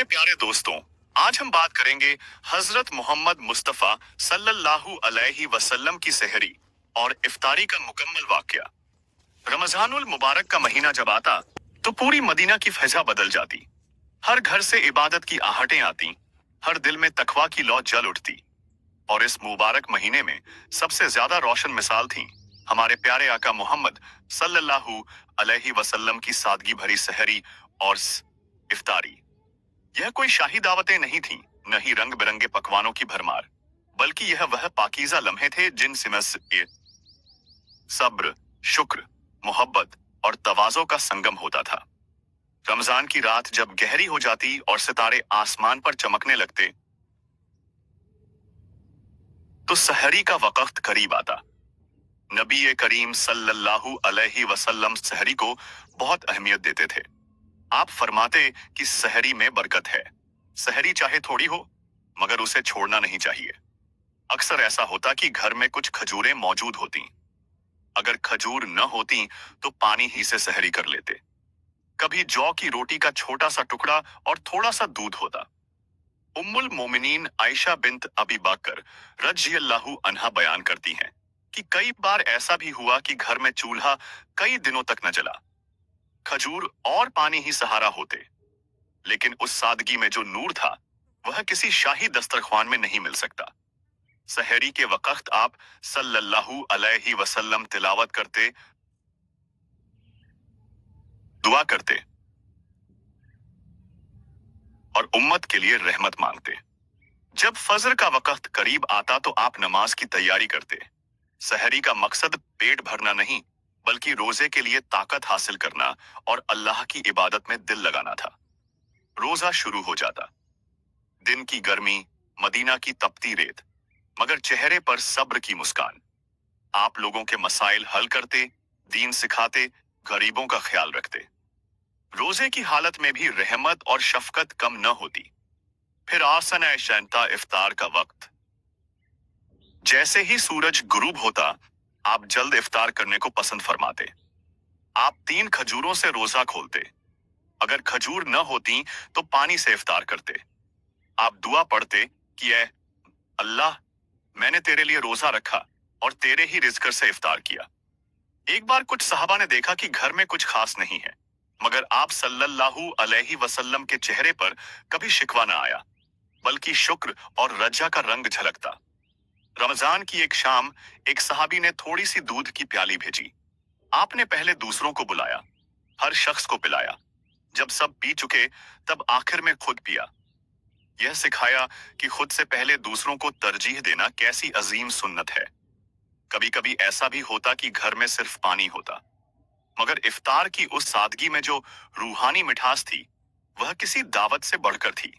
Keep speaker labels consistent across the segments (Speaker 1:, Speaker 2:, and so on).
Speaker 1: प्यारे दोस्तों, आज हम बात करेंगे हजरत मोहम्मद मुस्तफ़ा सल्लल्लाहु अलैहि वसल्लम की सहरी और इफ्तारी का मुकम्मल वाकया। रमजानुल मुबारक का महीना जब आता तो पूरी मदीना की फजा बदल जाती। हर घर से इबादत की आहटें आती, हर दिल में तकवा की लौ जल उठती। और इस मुबारक महीने में सबसे ज्यादा रोशन मिसाल थी हमारे प्यारे आका मोहम्मद सल्लल्लाहु अलैहि वसल्लम की सादगी भरी सहरी और इफ्तारी। यह कोई शाही दावतें नहीं थीं, न ही रंग बिरंगे पकवानों की भरमार, बल्कि यह वह पाकीज़ा लम्हे थे जिनसे सब्र, शुक्र, मोहब्बत और तवाज़ो का संगम होता था। रमजान की रात जब गहरी हो जाती और सितारे आसमान पर चमकने लगते तो सहरी का वक्त करीब आता। नबी करीम सल्लल्लाहु अलैहि वसल्लम सहरी को बहुत अहमियत देते थे। आप फरमाते कि सहरी में बरकत है। सहरी चाहे थोड़ी हो, मगर उसे छोड़ना नहीं चाहिए। अक्सर ऐसा होता कि घर में कुछ खजूरें मौजूद होती। अगर खजूर न होती तो पानी ही से सहरी कर लेते। कभी जौ की रोटी का छोटा सा टुकड़ा और थोड़ा सा दूध होता। उम्मुल मोमिनीन आयशा बिन्त अबी बकर रज़ियल्लाहु अन्हा बयान करती हैं कि कई बार ऐसा भी हुआ कि घर में चूल्हा कई दिनों तक न जला, खजूर और पानी ही सहारा होते। लेकिन उस सादगी में जो नूर था वह किसी शाही दस्तरख्वान में नहीं मिल सकता। सहरी के वक्त आप सल्लल्लाहु अलैहि वसल्लम तिलावत करते, दुआ करते और उम्मत के लिए रहमत मांगते। जब फजर का वक्त करीब आता तो आप नमाज की तैयारी करते। सहरी का मकसद पेट भरना नहीं, बल्कि रोजे के लिए ताकत हासिल करना और अल्लाह की इबादत में दिल लगाना था। रोजा शुरू हो जाता। दिन की गर्मी, मदीना की तपती रेत, मगर चेहरे पर सब्र की मुस्कान। आप लोगों के मसाइल हल करते, दीन सिखाते, गरीबों का ख्याल रखते। रोजे की हालत में भी रहमत और शफकत कम न होती। फिर आसन शैंता इफ्तार का वक्त। जैसे ही सूरज गुरूब होता, आप जल्द इफ्तार करने को पसंद फरमाते। आप 3 खजूरों से रोजा खोलते। अगर खजूर न होती तो पानी से इफ्तार करते। आप दुआ पढ़ते कि ऐ अल्लाह, मैंने तेरे लिए रोजा रखा और तेरे ही रिज़्क से इफ्तार किया। एक बार कुछ सहाबा ने देखा कि घर में कुछ खास नहीं है, मगर आप सल्लल्लाहु अलैहि वसल्लम के चेहरे पर कभी शिकवा न आया, बल्कि शुक्र और रजा का रंग झलकता। रमजान की एक शाम एक सहाबी ने थोड़ी सी दूध की प्याली भेजी। आपने पहले दूसरों को बुलाया, हर शख्स को पिलाया। जब सब पी चुके तब आखिर में खुद पिया। यह सिखाया कि खुद से पहले दूसरों को तरजीह देना कैसी अजीम सुन्नत है। कभी कभी ऐसा भी होता कि घर में सिर्फ पानी होता, मगर इफ्तार की उस सादगी में जो रूहानी मिठास थी वह किसी दावत से बढ़कर थी।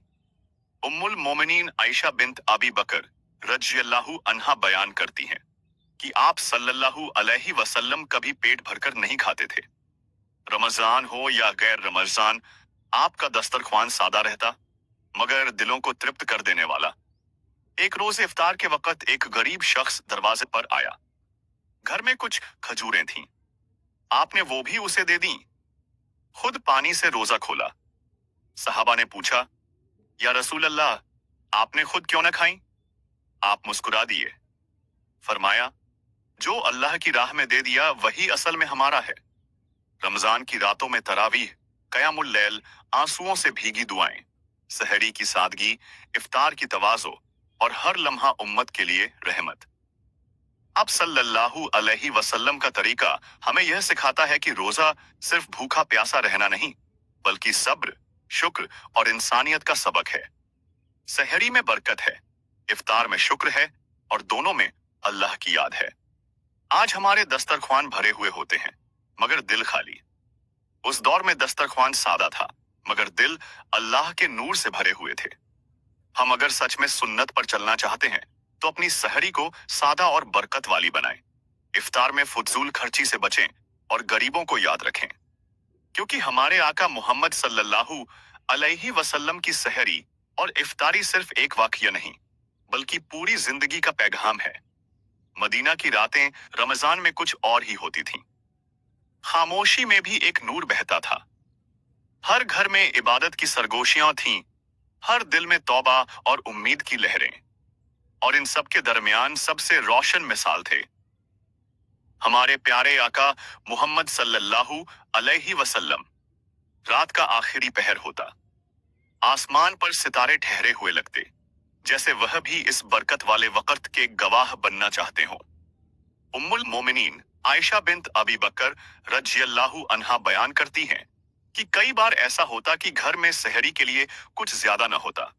Speaker 1: उम्मुल मोमिनीन आयशा बिन्त अबी बकर रज़ियल्लाहु अन्हा बयान करती हैं कि आप सल्लल्लाहु अलैहि वसल्लम कभी पेट भरकर नहीं खाते थे। रमजान हो या गैर रमजान, आपका दस्तरख्वान सादा रहता, मगर दिलों को तृप्त कर देने वाला। एक रोज इफ्तार के वक्त एक गरीब शख्स दरवाजे पर आया। घर में कुछ खजूरें थीं। आपने वो भी उसे दे दी। खुद पानी से रोजा खोला। सहाबा ने पूछा, या रसूल अल्लाह, आपने खुद क्यों न खाई? आप मुस्कुरा दिए। फरमाया, जो अल्लाह की राह में दे दिया वही असल में हमारा है। रमजान की रातों में तरावीह, क़यामुल लैल, आंसुओं से भीगी दुआएं, सहरी की सादगी, इफ्तार की तवाज़ो और हर लम्हा उम्मत के लिए रहमत। अब सल्लल्लाहु अलैहि वसल्लम का तरीका हमें यह सिखाता है कि रोजा सिर्फ भूखा प्यासा रहना नहीं, बल्कि सब्र, शुक्र और इंसानियत का सबक है। सहरी में बरकत है, इफ्तार में शुक्र है और दोनों में अल्लाह की याद है। आज हमारे दस्तरख्वान भरे हुए होते हैं, मगर दिल खाली। उस दौर में दस्तरख्वान सादा था, मगर दिल अल्लाह के नूर से भरे हुए थे। हम अगर सच में सुन्नत पर चलना चाहते हैं तो अपनी सहरी को सादा और बरकत वाली बनाएं। इफ्तार में फुजूल खर्ची से बचें और गरीबों को याद रखें, क्योंकि हमारे आका मोहम्मद सल्लल्लाहु अलैहि वसल्लम की सहरी और इफ्तारी सिर्फ एक वाक़या नहीं, बल्कि पूरी जिंदगी का पैगाम है। मदीना की रातें रमजान में कुछ और ही होती थीं। खामोशी में भी एक नूर बहता था। हर घर में इबादत की सरगोशियां थीं, हर दिल में तौबा और उम्मीद की लहरें, और इन सब के दरमियान सबसे रोशन मिसाल थे हमारे प्यारे आका मोहम्मद सल्लल्लाहु अलैहि वसल्लम। रात का आखिरी पहर होता, आसमान पर सितारे ठहरे हुए लगते, जैसे वह भी इस बरकत वाले वक्त के गवाह बनना चाहते हो। उम्मुल मोमिनीन आयशा बिन्त अबी बकर रज़ियल्लाहु अन्हा बयान करती हैं कि कई बार ऐसा होता कि घर में सहरी के लिए कुछ ज्यादा न होता।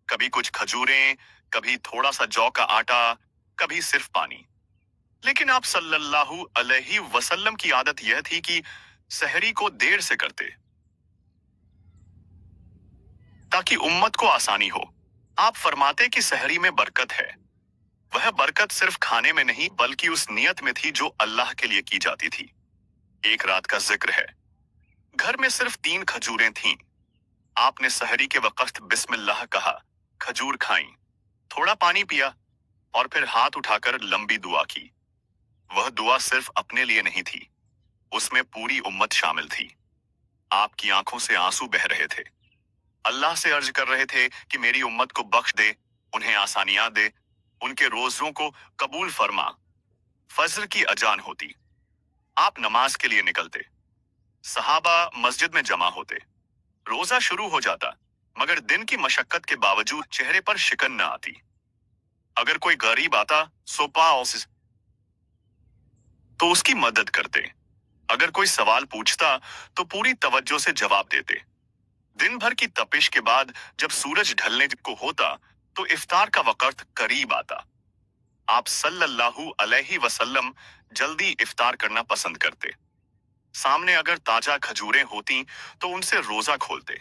Speaker 1: कभी कुछ खजूरें, कभी थोड़ा सा जौ का आटा, कभी सिर्फ पानी। लेकिन आप सल्लल्लाहु अलैहि वसल्लम की आदत यह थी कि सहरी को देर से करते, ताकि उम्मत को आसानी हो। आप फरमाते कि सहरी में बरकत है। वह बरकत सिर्फ खाने में नहीं बल्कि उस नियत में थी जो अल्लाह के लिए की जाती थी। एक रात का जिक्र है, घर में सिर्फ 3 खजूरें थीं। आपने सहरी के वक्त बिस्मिल्लाह कहा, खजूर खाई, थोड़ा पानी पिया और फिर हाथ उठाकर लंबी दुआ की। वह दुआ सिर्फ अपने लिए नहीं थी, उसमें पूरी उम्मत शामिल थी। आपकी आंखों से आंसू बह रहे थे, अल्लाह से अर्ज कर रहे थे कि मेरी उम्मत को बख्श दे, उन्हें आसानियां दे, उनके रोजों को कबूल फरमा। फजर की अजान होती, आप नमाज के लिए निकलते, सहाबा मस्जिद में जमा होते। रोजा शुरू हो जाता, मगर दिन की मशक्कत के बावजूद चेहरे पर शिकन न आती। अगर कोई गरीब आता सोपा तो उसकी मदद करते, अगर कोई सवाल पूछता तो पूरी तवज्जो से जवाब देते। दिन भर की तपिश के बाद जब सूरज ढलने को होता तो इफ्तार का वक्त करीब आता। आप सल्लल्लाहु अलैहि वसल्लम जल्दी इफ्तार करना पसंद करते। सामने अगर ताजा खजूरें होती तो उनसे रोजा खोलते,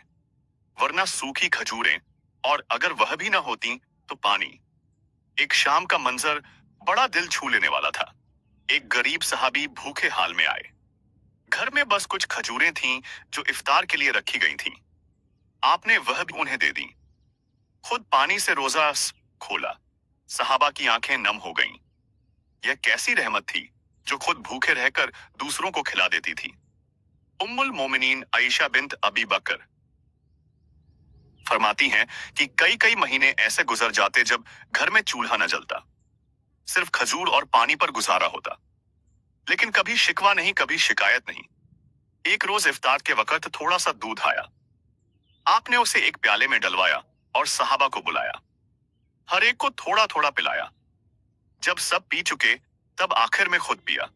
Speaker 1: वरना सूखी खजूरें, और अगर वह भी ना होती तो पानी। एक शाम का मंजर बड़ा दिल छू लेने वाला था। एक गरीब सहाबी भूखे हाल में आए। घर में बस कुछ खजूरें थीं जो इफ्तार के लिए रखी गई थीं। आपने वह भी उन्हें दे दी। खुद पानी से रोजा खोला। सहाबा की आंखें नम हो गईं। यह कैसी रहमत थी जो खुद भूखे रहकर दूसरों को खिला देती थी। उम्मुल मोमिनीन आयशा बिन्त अबी बकर फरमाती हैं कि कई कई महीने ऐसे गुजर जाते जब घर में चूल्हा न जलता, सिर्फ खजूर और पानी पर गुजारा होता। लेकिन कभी शिकवा नहीं, कभी शिकायत नहीं। एक रोज इफ्तार के वक्त थोड़ा सा दूध आया। आपने उसे एक प्याले में डलवाया और सहाबा को बुलाया। हर एक को थोड़ा थोड़ा पिलाया। जब सब पी चुके तब आखिर में खुद पिया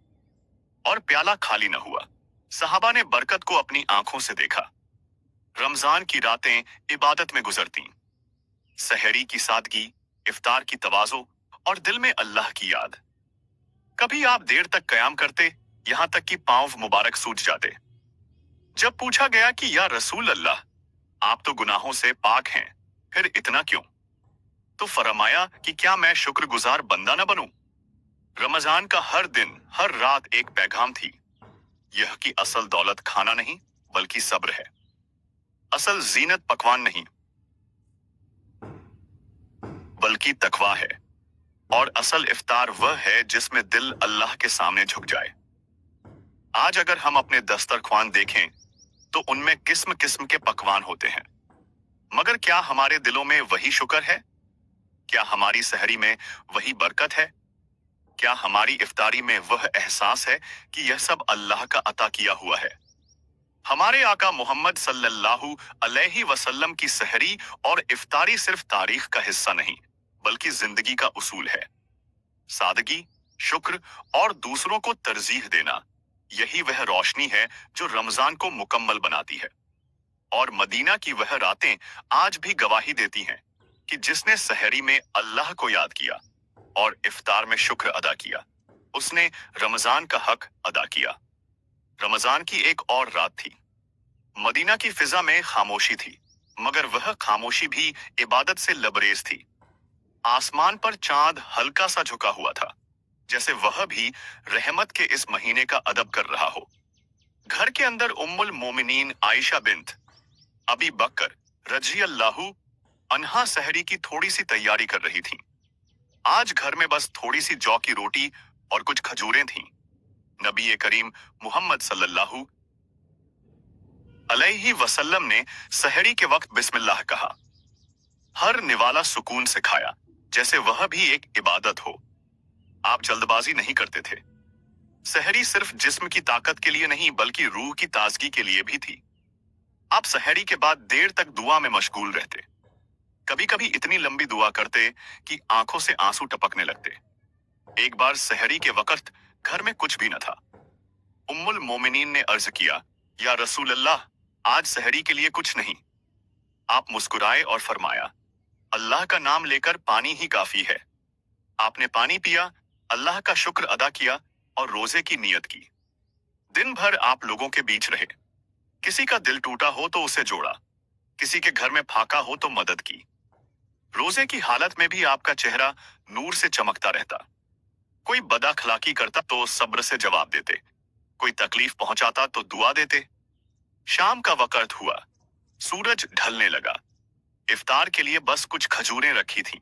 Speaker 1: और प्याला खाली न हुआ। सहाबा ने बरकत को अपनी आंखों से देखा। रमजान की रातें इबादत में गुजरती, सहरी की सादगी, इफ्तार की तवाज़ो और दिल में अल्लाह की याद। कभी आप देर तक कयाम करते, यहां तक कि पांव मुबारक सूज जाते। जब पूछा गया कि या रसूल अल्लाह, आप तो गुनाहों से पाक हैं, फिर इतना क्यों? तो फरमाया कि क्या मैं शुक्रगुजार बंदा न बनूं? रमजान का हर दिन, हर रात एक पैगाम थी, यह कि असल दौलत खाना नहीं बल्कि सब्र है। असल जीनत पकवान नहीं बल्कि तकवा है। और असल इफ्तार वह है जिसमें दिल अल्लाह के सामने झुक जाए। आज अगर हम अपने दस्तरख्वान देखें तो उनमें किस्म किस्म के पकवान होते हैं, मगर क्या हमारे दिलों में वही शुक्र है? क्या हमारी सहरी में वही बरकत है? क्या हमारी इफ्तारी में वह एहसास है कि यह सब अल्लाह का अता किया हुआ है? हमारे आका मोहम्मद सल्लल्लाहु अलैहि वसल्लम की सहरी और इफ्तारी सिर्फ तारीख का हिस्सा नहीं बल्कि जिंदगी का उसूल है। सादगी, शुक्र और दूसरों को तरजीह देना, यही वह रोशनी है जो रमजान को मुकम्मल बनाती है। और मदीना की वह रातें आज भी गवाही देती हैं कि जिसने सहरी में अल्लाह को याद किया और इफ्तार में शुक्र अदा किया, उसने रमजान का हक अदा किया। रमजान की एक और रात थी। मदीना की फिजा में खामोशी थी, मगर वह खामोशी भी इबादत से लबरेज थी। आसमान पर चांद हल्का सा झुका हुआ था, जैसे वह भी रहमत के इस महीने का अदब कर रहा हो। घर के अंदर उम्मुल मोमिनीन आयशा बिन्त अबी बकर रज़ियल्लाहु अन्हा सहरी की थोड़ी सी तैयारी कर रही थीं। आज घर में बस थोड़ी सी जौ की रोटी और कुछ खजूरें थीं। नबी करीम मुहम्मद सल्लल्लाहु अलैहि वसल्लम ने सहरी के वक्त बिस्मिल्लाह कहा, हर निवाला सुकून से खाया, जैसे वह भी एक इबादत हो। आप जल्दबाजी नहीं करते थे। सहरी सिर्फ जिस्म की ताकत के लिए नहीं बल्कि रूह की ताजगी के लिए भी थी। आप सहरी के बाद देर तक दुआ में मशगूल रहते। कभी कभी इतनी लंबी दुआ करते कि आंखों से आंसू टपकने लगते। एक बार सहरी के वक्त घर में कुछ भी न था। उम्मुल मोमिनीन ने अर्ज किया, या रसूल अल्लाह, आज सहरी के लिए कुछ नहीं। आप मुस्कुराए और फरमाया, अल्लाह का नाम लेकर पानी ही काफी है। आपने पानी पिया, अल्लाह का शुक्र अदा किया और रोजे की नियत की। दिन भर आप लोगों के बीच रहे। किसी का दिल टूटा हो तो उसे जोड़ा, किसी के घर में फाका हो तो मदद की। रोजे की हालत में भी आपका चेहरा नूर से चमकता रहता। कोई बदअखलाकी करता तो सब्र से जवाब देते, कोई तकलीफ पहुंचाता तो दुआ देते। शाम का वक्त हुआ, सूरज ढलने लगा। इफ्तार के लिए बस कुछ खजूरें रखी थीं।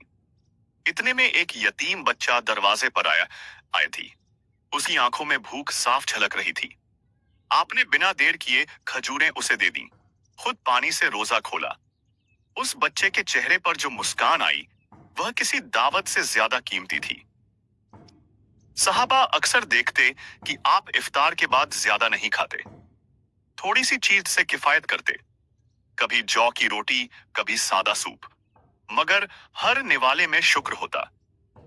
Speaker 1: इतने में एक यतीम बच्चा दरवाजे पर आई थी। उसकी आंखों में भूख साफ झलक रही थी। आपने बिना देर किए खजूरें उसे दे दी, खुद पानी से रोजा खोला। उस बच्चे के चेहरे पर जो मुस्कान आई, वह किसी दावत से ज्यादा कीमती थी। सहाबा अक्सर देखते कि आप इफ्तार के बाद ज्यादा नहीं खाते, थोड़ी सी चीज से किफायत करते। कभी जौ की रोटी, कभी सादा सूप, मगर हर निवाले में शुक्र होता।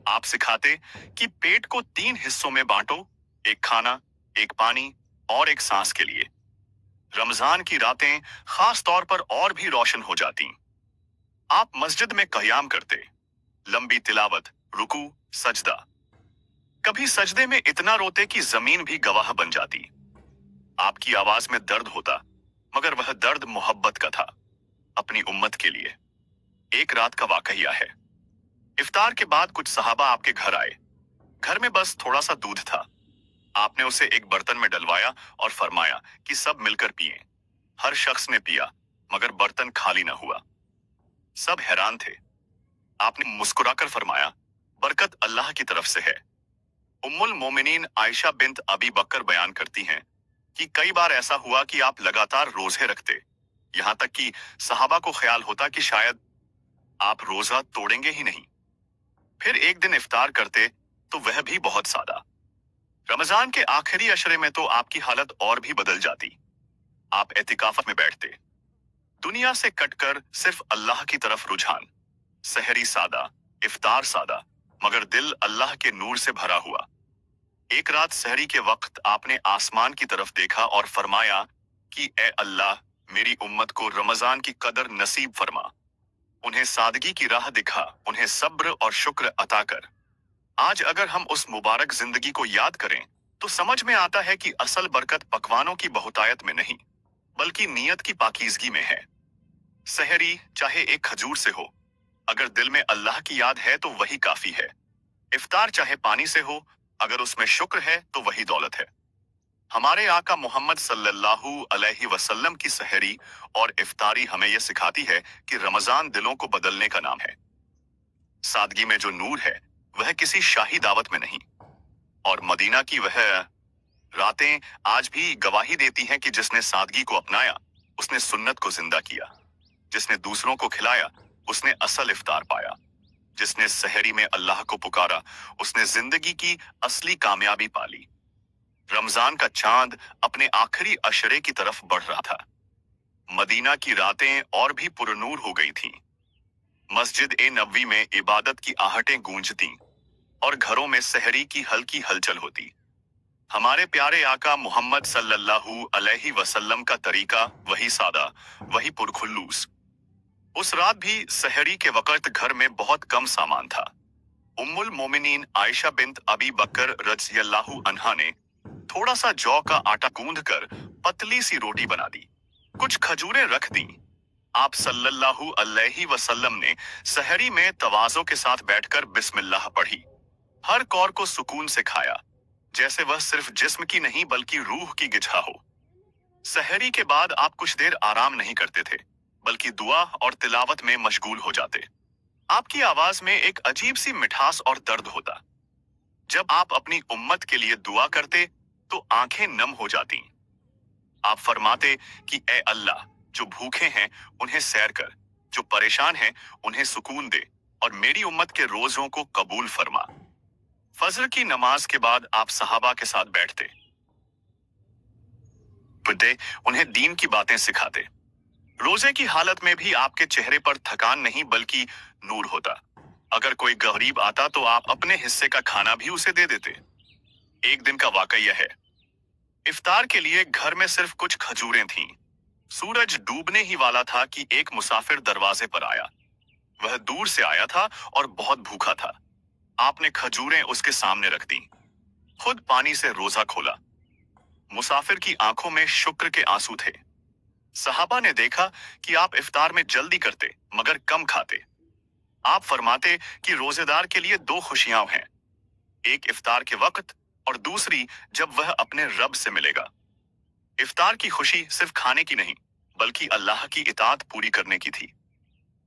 Speaker 1: आप सिखाते कि पेट को 3 हिस्सों में बांटो, एक खाना, एक पानी और एक सांस के लिए। रमजान की रातें खास तौर पर और भी रोशन हो जाती। आप मस्जिद में क़याम करते, लंबी तिलावत, रुकू, सजदा। कभी सजदे में इतना रोते कि जमीन भी गवाह बन जाती। आपकी आवाज में दर्द होता, मगर वह दर्द मोहब्बत का था, अपनी उम्मत के लिए। एक रात का वाकया है। इफ्तार के बाद कुछ सहाबा आपके घर आए। घर में बस थोड़ा सा दूध था। आपने उसे एक बर्तन में डलवाया और फरमाया कि सब मिलकर पिएं। हर शख्स ने पिया, मगर बर्तन खाली न हुआ। सब हैरान थे। आपने मुस्कुराकर फरमाया, बरकत अल्लाह की तरफ से है। उम्मुल मोमिनीन आयशा बिन्त अबी बकर बयान करती हैं कि कई बार ऐसा हुआ कि आप लगातार रोजे रखते, यहां तक कि सहाबा को ख्याल होता कि शायद आप रोजा तोड़ेंगे ही नहीं। फिर एक दिन इफ्तार करते तो वह भी बहुत सादा। रमजान के आखिरी अशरे में तो आपकी हालत और भी बदल जाती। आप एतिकाफ में बैठते, दुनिया से कटकर सिर्फ अल्लाह की तरफ रुझान। सहरी सादा, इफ्तार सादा, मगर दिल अल्लाह के नूर से भरा हुआ। एक रात सहरी के वक्त आपने आसमान की तरफ देखा और फरमाया कि ए अल्लाह, मेरी उम्मत को रमजान की कदर नसीब फरमा। उन्हें सादगी की राह दिखा, उन्हें सब्र और शुक्र अता कर। आज अगर हम उस मुबारक जिंदगी को याद करें तो समझ में आता है कि असल बरकत पकवानों की बहुतायत में नहीं, बल्कि नीयत की पाकीज़गी में है। सहरी चाहे एक खजूर से हो, अगर दिल में अल्लाह की याद है तो वही काफी है। इफ्तार चाहे पानी से हो, अगर उसमें शुक्र है तो वही दौलत है। हमारे आका मोहम्मद सल्लल्लाहु अलैहि वसल्लम की सहरी और इफ्तारी हमें यह सिखाती है कि रमजान दिलों को बदलने का नाम है। सादगी में जो नूर है वह किसी शाही दावत में नहीं। और मदीना की वह रातें आज भी गवाही देती हैं कि जिसने सादगी को अपनाया उसने सुन्नत को जिंदा किया। जिसने दूसरों को खिलाया उसने असल इफ्तार पाया। जिसने सहरी में अल्लाह को पुकारा उसने जिंदगी की असली कामयाबी पाली। रमजान का चांद अपने आखिरी अशरे की तरफ बढ़ रहा था। मदीना की रातें और भी पुरनूर हो गई थीं। मस्जिद ए नबवी में इबादत की आहटें गूंजती और घरों में सहरी की हल्की हलचल होती। हमारे प्यारे आका मोहम्मद सल्लल्लाहु अलैहि वसल्लम का तरीका वही सादा, वही पुरखुल्लूस। उस रात भी सहरी के वक्त घर में बहुत कम सामान था। उम्मुल मोमिनीन आयशा बिन्त अबी बकर रज़ियल्लाहु अन्हा ने थोड़ा सा जौ का आटा गूंद कर पतली सी रोटी बना दी, कुछ खजूरें रख दी। आप सल्लल्लाहु अलैहि वसल्लम ने सहरी में तवाज़ो के साथ बैठकर बिस्मिल्लाह पढ़ी। हर कौर को सुकून से खाया, जैसे वह सिर्फ जिस्म की नहीं बल्कि रूह की गिजा हो। सहरी के बाद आप कुछ देर आराम नहीं करते थे, बल्कि दुआ और तिलावत में मशगूल हो जाते। आपकी आवाज में एक अजीब सी मिठास और दर्द होता। जब आप अपनी उम्मत के लिए दुआ करते तो आंखें नम हो जाती। आप फरमाते कि ए अल्लाह, जो भूखे हैं उन्हें सैर कर, जो परेशान हैं उन्हें सुकून दे और मेरी उम्मत के रोजों को कबूल फरमा। फजर की नमाज के बाद आप सहाबा के साथ बैठते, बुड्ढे उन्हें दीन की बातें सिखाते। रोजे की हालत में भी आपके चेहरे पर थकान नहीं बल्कि नूर होता। अगर कोई गरीब आता तो आप अपने हिस्से का खाना भी उसे दे देते। एक दिन का वाकया है, इफ्तार के लिए घर में सिर्फ कुछ खजूरें थीं। सूरज डूबने ही वाला था कि एक मुसाफिर दरवाजे पर आया। वह दूर से आया था और बहुत भूखा था। आपने खजूरें उसके सामने रख दी, खुद पानी से रोजा खोला। मुसाफिर की आंखों में शुक्र के आंसू थे। सहाबा ने देखा कि आप इफ्तार में जल्दी करते मगर कम खाते। आप फरमाते कि रोजेदार के लिए दो खुशियां हैं, एक इफ्तार के वक्त और दूसरी जब वह अपने रब से मिलेगा। इफ्तार की खुशी सिर्फ खाने की नहीं बल्कि अल्लाह की इताअत पूरी करने की थी।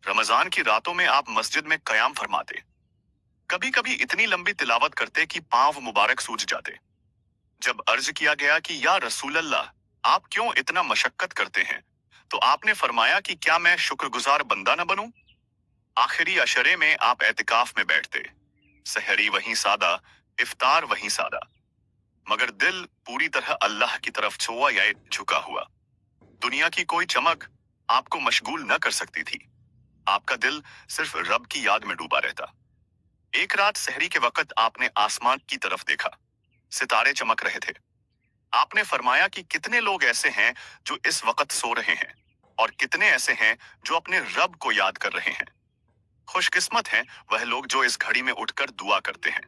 Speaker 1: रमजान की रातों में आप मस्जिद में कयाम फरमाते, कभी कभी इतनी लंबी तिलावत करते कि पांव मुबारक सूज जाते। जब अर्ज किया गया कि या रसूल अल्लाह, आप क्यों इतना मशक्कत करते हैं, तो आपने फरमाया कि क्या मैं शुक्रगुजार बंदा न बनूं। आखिरी अशरे में आप एतिकाफ में बैठते, सहरी वहीं सादा, इफ्तार वहीं सादा, मगर दिल पूरी तरह अल्लाह की तरफ छोआ या झुका हुआ। दुनिया की कोई चमक आपको मशगूल न कर सकती थी। आपका दिल सिर्फ रब की याद में डूबा रहता। एक रात सहरी के वक्त आपने आसमान की तरफ देखा, सितारे चमक रहे थे। आपने फरमाया कि कितने लोग ऐसे हैं जो इस वक्त सो रहे हैं और कितने ऐसे हैं जो अपने रब को याद कर रहे हैं। खुशकिस्मत हैं वह लोग जो इस घड़ी में उठकर दुआ करते हैं।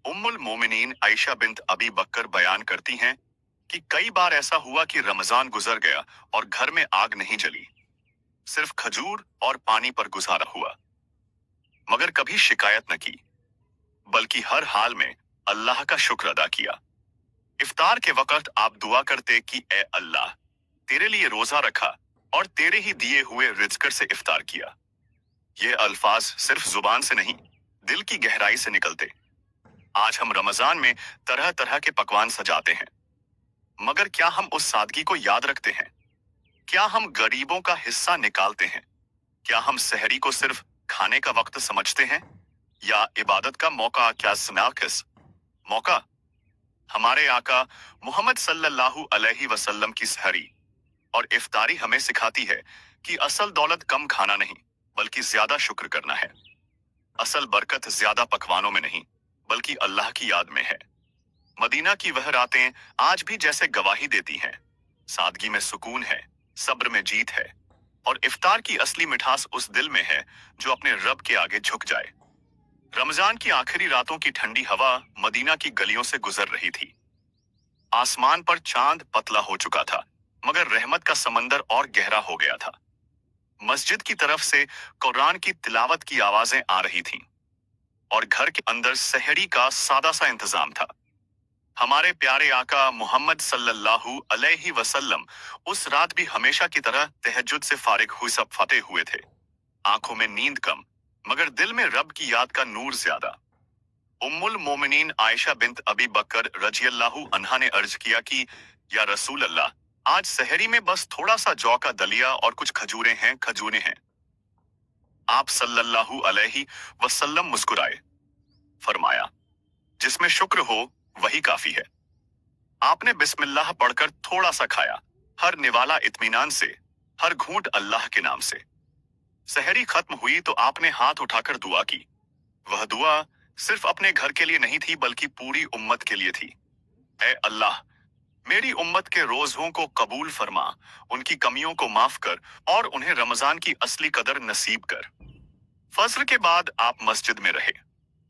Speaker 1: उम्मुल मोमिनीन आयशा बिन्त अबी बकर बयान करती हैं कि कई बार ऐसा हुआ कि रमजान गुजर गया और घर में आग नहीं जली, सिर्फ खजूर और पानी पर गुजारा हुआ, मगर कभी शिकायत न की बल्कि हर हाल में अल्लाह का शुक्र अदा किया। इफ्तार के वक्त आप दुआ करते कि ए अल्लाह, तेरे लिए रोजा रखा और तेरे ही दिए हुए रिज़्क से इफ्तार किया। ये अल्फाज सिर्फ जुबान से नहीं, दिल की गहराई से निकलते। आज हम रमजान में तरह तरह के पकवान सजाते हैं, मगर क्या हम उस सादगी को याद रखते हैं? क्या हम गरीबों का हिस्सा निकालते हैं? क्या हम सहरी को सिर्फ खाने का वक्त समझते हैं या इबादत का मौका? क्या स्नाकिस मौका? हमारे आका मोहम्मद सल्लल्लाहु अलैहि वसल्लम की सहरी और इफ्तारी हमें सिखाती है कि असल दौलत कम खाना नहीं बल्कि ज्यादा शुक्र करना है। असल बरकत ज्यादा पकवानों में नहीं बल्कि अल्लाह की याद में है। मदीना की वह रातें आज भी जैसे गवाही देती हैं, सादगी में सुकून है, सब्र में जीत है और इफ्तार की असली मिठास उस दिल में है जो अपने रब के आगे झुक जाए। रमजान की आखिरी रातों की ठंडी हवा मदीना की गलियों से गुजर रही थी। आसमान पर चांद पतला हो चुका था मगर रहमत का समंदर और गहरा हो गया था। मस्जिद की तरफ से कुरान की तिलावत की आवाजें आ रही थीं और घर के अंदर सहरी का सादा सा इंतजाम था। हमारे प्यारे आका मोहम्मद सल्लल्लाहु अलैहि वसल्लम उस रात भी हमेशा की तरह तहज्जुद से फारिग हुए सब फते हुए थे। आंखों में नींद कम मगर दिल में रब की याद का नूर ज्यादा। उम्मुल मोमिनीन आयशा बिन्त अबी बकर रजियल्लाहु अन्हा ने अर्ज किया कि या रसूल अल्लाह, आज सहरी में बस थोड़ा सा जौ का दलिया और कुछ खजूरें हैं। आप सल्लल्लाहु अलैहि वसल्लम मुस्कुराए, फरमाया जिसमें शुक्र हो वही काफी है। आपने बिस्मिल्लाह पढ़कर थोड़ा सा खाया, हर निवाला इत्मीनान से, हर घूंट अल्लाह के नाम से। सहरी खत्म हुई तो आपने हाथ उठाकर दुआ की। वह दुआ सिर्फ अपने घर के लिए नहीं थी बल्कि पूरी उम्मत के लिए थी। ऐ अल्लाह, मेरी उम्मत के रोजों को कबूल फरमा, उनकी कमियों को माफ कर और उन्हें रमजान की असली कदर नसीब कर। फज्र के बाद आप मस्जिद में रहे,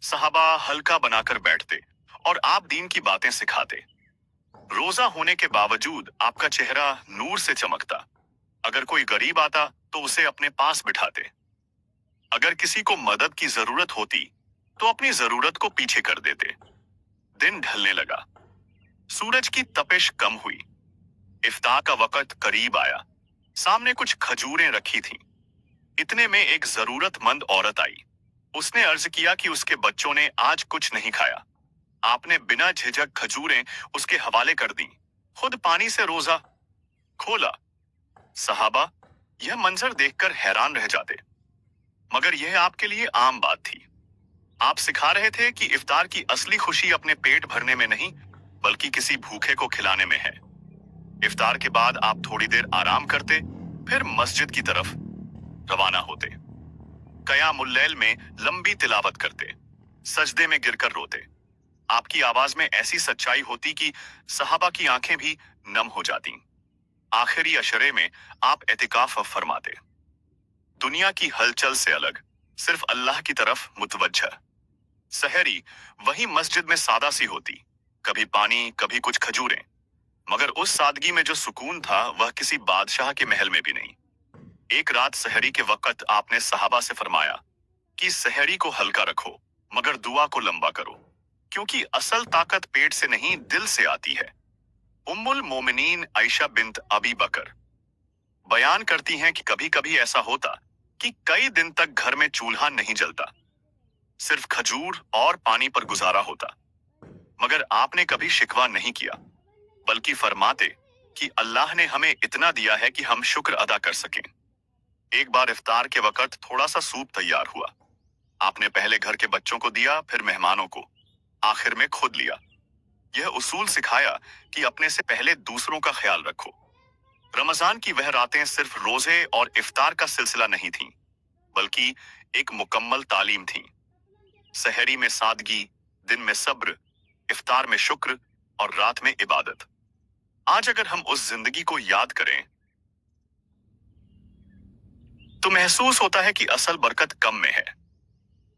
Speaker 1: सहाबा हल्का बनाकर बैठते और आप दीन की बातें सिखाते। रोजा होने के बावजूद आपका चेहरा नूर से चमकता। अगर कोई गरीब आता तो उसे अपने पास बिठाते। अगर किसी को मदद की जरूरत होती तो अपनी जरूरत को पीछे कर देते। दिन ढलने लगा, सूरज की तपिश कम हुई, इफ्तार का वक्त करीब आया। सामने कुछ खजूरें रखी थीं। इतने में एक जरूरतमंद औरत आई। उसने अर्ज किया कि उसके बच्चों ने आज कुछ नहीं खाया। आपने बिना झिझक खजूरें उसके हवाले कर दी, खुद पानी से रोजा खोला। सहाबा, यह मंजर देखकर हैरान रह जाते, मगर यह आपके लिए आम बात थी। आप सिखा रहे थे कि इफ्तार की असली खुशी अपने पेट भरने में नहीं, बल्कि किसी भूखे को खिलाने में है। इफ्तार के बाद आप थोड़ी देर आराम करते, फिर मस्जिद की तरफ रवाना होते। क़यामुल लैल में लंबी तिलावत करते, सजदे में गिरकर रोते। आपकी आवाज में ऐसी सच्चाई होती कि सहाबा की आंखें भी नम हो जाती। आखिरी अशरे में आप एतिकाफ फरमाते, दुनिया की हलचल से अलग, सिर्फ अल्लाह की तरफ मुतवज्जह। सहरी वही मस्जिद में सादा सी होती, कभी पानी, कभी कुछ खजूरें, मगर उस सादगी में जो सुकून था वह किसी बादशाह के महल में भी नहीं। एक रात सहरी के वक्त आपने सहाबा से फरमाया कि सहरी को हल्का रखो, मगर दुआ को लंबा करो, क्योंकि असल ताकत पेट से नहीं दिल से आती है। उम्मुल मोमिनीन आयशा बिन्त अबी बकर बयान करती हैं कि कभी कभी ऐसा होता कि कई दिन तक घर में चूल्हा नहीं जलता, सिर्फ खजूर और पानी पर गुजारा होता, मगर आपने कभी शिकवा नहीं किया, बल्कि फरमाते कि अल्लाह ने हमें इतना दिया है कि हम शुक्र अदा कर सकें। एक बार इफ्तार के वक्त थोड़ा सा सूप तैयार हुआ। आपने पहले घर के बच्चों को दिया, फिर मेहमानों को, आखिर में खुद लिया। यह उसूल सिखाया कि अपने से पहले दूसरों का ख्याल रखो। रमजान की वह रातें सिर्फ रोजे और इफ्तार का सिलसिला नहीं थीं, बल्कि एक मुकम्मल तालीम थी। सहरी में सादगी, दिन में सब्र, इफ्तार में शुक्र और रात में इबादत। आज अगर हम उस जिंदगी को याद करें तो महसूस होता है कि असल बरकत कम में है।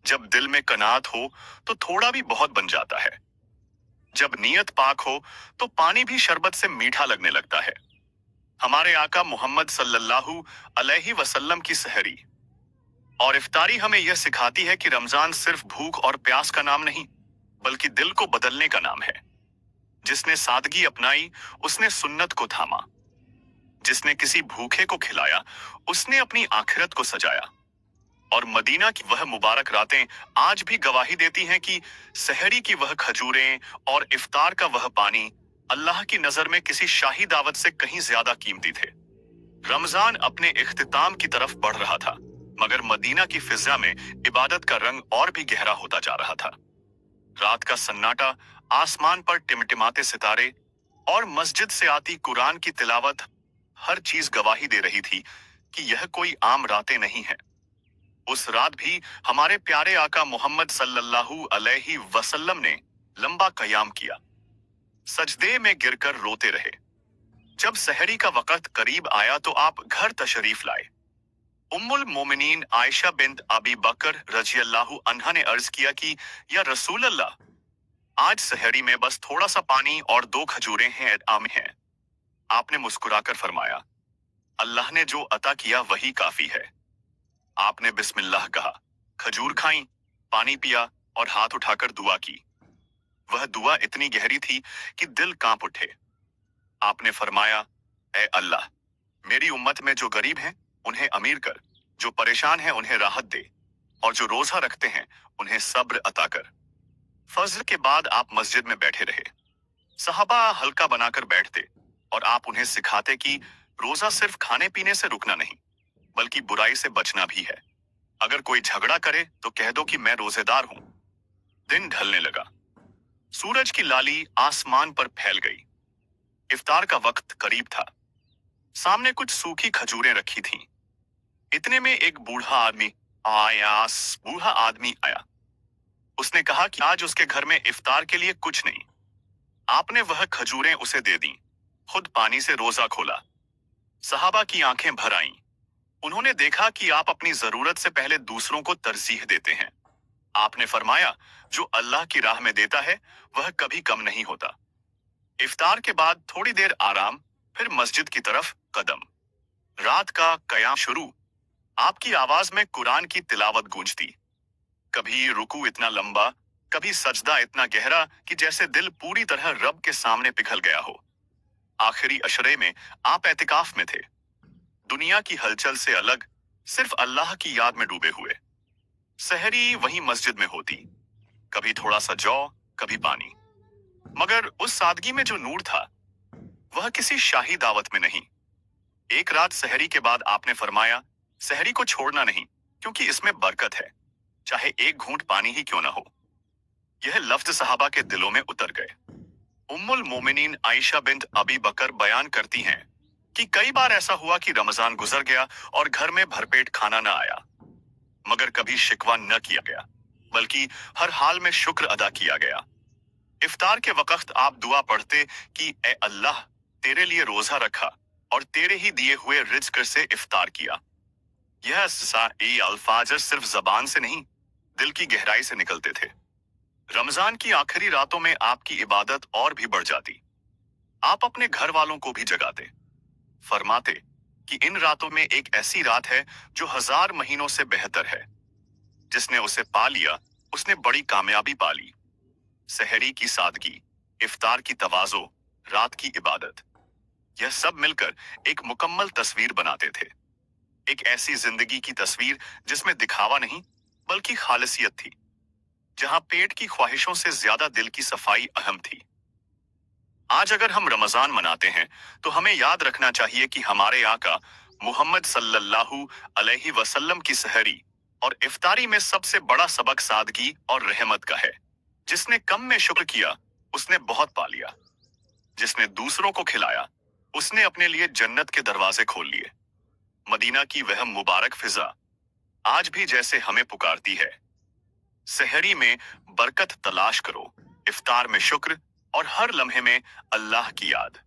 Speaker 1: जब दिल में कनात हो तो थोड़ा भी बहुत बन जाता है। जब नीयत पाक हो तो पानी भी शरबत से मीठा लगने लगता है। हमारे आका मोहम्मद सल्लल्लाहु अलैहि वसल्लम की सहरी और इफ्तारी हमें यह सिखाती है कि रमजान सिर्फ भूख और प्यास का नाम नहीं, बल्कि दिल को बदलने का नाम है। जिसने सादगी अपनाई उसने सुन्नत को थामा, जिसने किसी भूखे को खिलाया उसने अपनी आखिरत को सजाया। और मदीना की वह मुबारक रातें आज भी गवाही देती हैं कि सहरी की वह खजूरें और इफ्तार का वह पानी अल्लाह की नजर में किसी शाही दावत से कहीं ज्यादा कीमती थे। रमजान अपने इख्तिताम की तरफ बढ़ रहा था, मगर मदीना की फिजा में इबादत का रंग और भी गहरा होता जा रहा था। रात का सन्नाटा, आसमान पर टिमटिमाते सितारे और मस्जिद से आती कुरान की तिलावत, हर चीज गवाही दे रही थी कि यह कोई आम रातें नहीं है। उस रात भी हमारे प्यारे आका मोहम्मद सल्लल्लाहु अलैहि वसल्लम ने लंबा कयाम किया, सजदे में गिरकर रोते रहे। जब सहरी का वक्त करीब आया तो आप घर तशरीफ लाए। उम्मुल मोमिनीन आयशा बिन्त अबी बकर रज़ियल्लाहु अन्हा ने अर्ज किया कि या रसूल अल्लाह, आज सहरी में बस थोड़ा सा पानी और 2 खजूरें हैं, आम हैं। आपने मुस्कुराकर फरमाया, अल्लाह ने जो अता किया वही काफी है। आपने बिस्मिल्लाह कहा, खजूर खाई, पानी पिया और हाथ उठाकर दुआ की। वह दुआ इतनी गहरी थी कि दिल कांप उठे। आपने फरमाया, ए अल्लाह, मेरी उम्मत में जो गरीब हैं उन्हें अमीर कर, जो परेशान हैं उन्हें राहत दे, और जो रोजा रखते हैं उन्हें सब्र अता कर। फज्र के बाद आप मस्जिद में बैठे रहे। सहाबा हल्का बनाकर बैठते और आप उन्हें सिखाते कि रोजा सिर्फ खाने पीने से रुकना नहीं, बल्कि बुराई से बचना भी है। अगर कोई झगड़ा करे तो कह दो कि मैं रोजेदार हूं। दिन ढलने लगा, सूरज की लाली आसमान पर फैल गई। इफ्तार का वक्त करीब था। सामने कुछ सूखी खजूरें रखी थीं। इतने में एक बूढ़ा आदमी आया। उसने कहा कि आज उसके घर में इफ्तार के लिए कुछ नहीं। आपने वह खजूरें उसे दे दी, खुद पानी से रोजा खोला। सहाबा की आंखें भर आईं। उन्होंने देखा कि आप अपनी जरूरत से पहले दूसरों को तरजीह देते हैं। आपने फरमाया, जो अल्लाह की राह में देता है वह कभी कम नहीं होता। इफ्तार के बाद थोड़ी देर आराम, फिर मस्जिद की तरफ कदम। रात का कयाम शुरू। आपकी आवाज में कुरान की तिलावत गूंजती। कभी रुकू इतना लंबा, कभी सजदा इतना गहरा कि जैसे दिल पूरी तरह रब के सामने पिघल गया हो। आखिरी अशरे में आप एतिकाफ में थे, दुनिया की हलचल से अलग, सिर्फ अल्लाह की याद में डूबे हुए। सहरी वही मस्जिद में होती, कभी थोड़ा सा जौ, कभी पानी, मगर उस सादगी में जो नूर था वह किसी शाही दावत में नहीं, एक रात सहरी के बाद आपने फरमाया, सहरी को छोड़ना नहीं, क्योंकि इसमें बरकत है, चाहे एक घूंट पानी ही क्यों ना हो। यह लफ्ज सहाबा के दिलों में उतर गए। उम्मुल मोमिनीन आयशा बिन्त अबी बकर बयान करती हैं कि कई बार ऐसा हुआ कि रमजान गुजर गया और घर में भरपेट खाना न आया, मगर कभी शिकवा न किया गया, बल्कि हर हाल में शुक्र अदा किया गया। इफ्तार के वक्त आप दुआ पढ़ते कि ए अल्लाह, तेरे लिए रोजा रखा और तेरे ही दिए हुए रिज्क से इफ्तार किया। यह ये अल्फाज सिर्फ जबान से नहीं, दिल की गहराई से निकलते थे। रमजान की आखिरी रातों में आपकी इबादत और भी बढ़ जाती। आप अपने घर वालों को भी जगाते, फरमाते कि इन रातों में एक ऐसी रात है जो 1000 महीनों से बेहतर है। जिसने उसे पा लिया, उसने बड़ी कामयाबी पा ली। सहरी की सादगी, इफ्तार की तवाज़ो, रात की इबादत, यह सब मिलकर एक मुकम्मल तस्वीर बनाते थे। एक ऐसी जिंदगी की तस्वीर जिसमें दिखावा नहीं, बल्कि खालिसियत थी, जहां पेट की ख्वाहिशों से ज्यादा दिल की सफाई अहम थी। आज अगर हम रमजान मनाते हैं तो हमें याद रखना चाहिए कि हमारे आका मोहम्मद सल्लल्लाहु अलैहि वसल्लम की सहरी और इफ्तारी में सबसे बड़ा सबक सादगी और रहमत का है। जिसने कम में शुक्र किया, उसने बहुत पा लिया। जिसने दूसरों को खिलाया, उसने अपने लिए जन्नत के दरवाजे खोल लिए। मदीना की वह मुबारक फिजा आज भी जैसे हमें पुकारती है, सहरी में बरकत तलाश करो, इफ्तार में शुक्र और हर लम्हे में अल्लाह की याद।